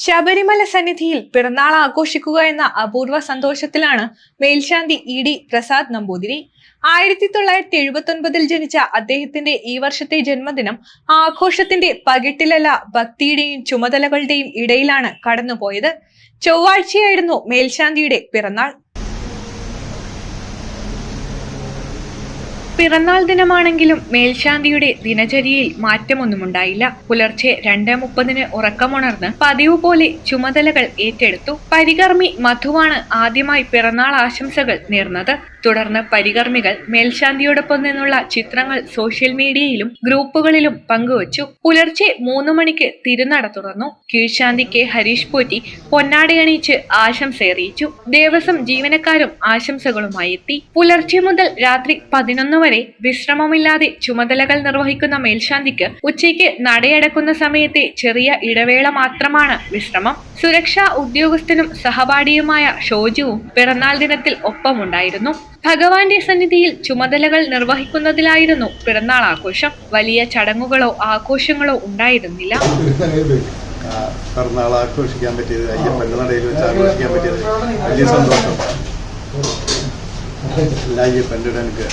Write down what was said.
ശബരിമല സന്നിധിയിൽ പിറന്നാൾ ആഘോഷിക്കുക എന്ന അപൂർവ സന്തോഷത്തിലാണ് മേൽശാന്തി ഇ.ഡി. പ്രസാദ് നമ്പൂതിരി. 1979 ജനിച്ച അദ്ദേഹത്തിന്റെ ഈ വർഷത്തെ ജന്മദിനം ആഘോഷത്തിന്റെ പകിട്ടിലല്ല, ഭക്തിയുടെയും ചുമതലകളുടെയും ഇടയിലാണ് കടന്നുപോയത്. ചൊവ്വാഴ്ചയായിരുന്നു മേൽശാന്തിയുടെ പിറന്നാൾ. പിറന്നാൾ ദിനമാണെങ്കിലും മേൽശാന്തിയുടെ ദിനചര്യയിൽ മാറ്റമൊന്നുമുണ്ടായില്ല. പുലർച്ചെ 2:30 ഉറക്കമുണർന്ന് പതിവ് പോലെ ചുമതലകൾ ഏറ്റെടുത്തു. പരികർമ്മി മധുവാണ് ആദ്യമായി പിറന്നാൾ ആശംസകൾ നേർന്നത്. തുടർന്ന് പരികർമ്മികൾ മേൽശാന്തിയോടൊപ്പം നിന്നുള്ള ചിത്രങ്ങൾ സോഷ്യൽ മീഡിയയിലും ഗ്രൂപ്പുകളിലും പങ്കുവച്ചു. പുലർച്ചെ 3 മണിക്ക് തിരുനട തുറന്നു. കീഴ്ശാന്തി കെ ഹരീഷ് പോറ്റി പൊന്നാടയണിയിച്ച് ആശംസ അറിയിച്ചു. ദേവസ്വം ജീവനക്കാരും ആശംസകളുമായി എത്തി. പുലർച്ചെ മുതൽ രാത്രി 11 വരെ വിശ്രമമില്ലാതെ ചുമതലകൾ നിർവഹിക്കുന്ന മേൽശാന്തിക്ക് ഉച്ചയ്ക്ക് നടയടക്കുന്ന സമയത്തെ ചെറിയ ഇടവേള മാത്രമാണ് വിശ്രമം. സുരക്ഷാ ഉദ്യോഗസ്ഥനും സഹപാഠിയുമായ ഷോജുവും പിറന്നാൾ ദിനത്തിൽ ഒപ്പമുണ്ടായിരുന്നു. ഭഗവാന്റെ സന്നിധിയിൽ ചുമതലകൾ നിർവഹിക്കുന്നതിലായിരുന്നു പിറന്നാൾ ആഘോഷം. വലിയ ചടങ്ങുകളോ ആഘോഷങ്ങളോ ഉണ്ടായിരുന്നില്ല. പിറന്നാൾ ആഘോഷിക്കാൻ പറ്റിയത്, അയ്യപ്പന്റെ നടയിൽ വെച്ച് ആഘോഷിക്കാൻ പറ്റിയത് വലിയ സന്തോഷം. അയ്യപ്പന്റെ എനിക്ക്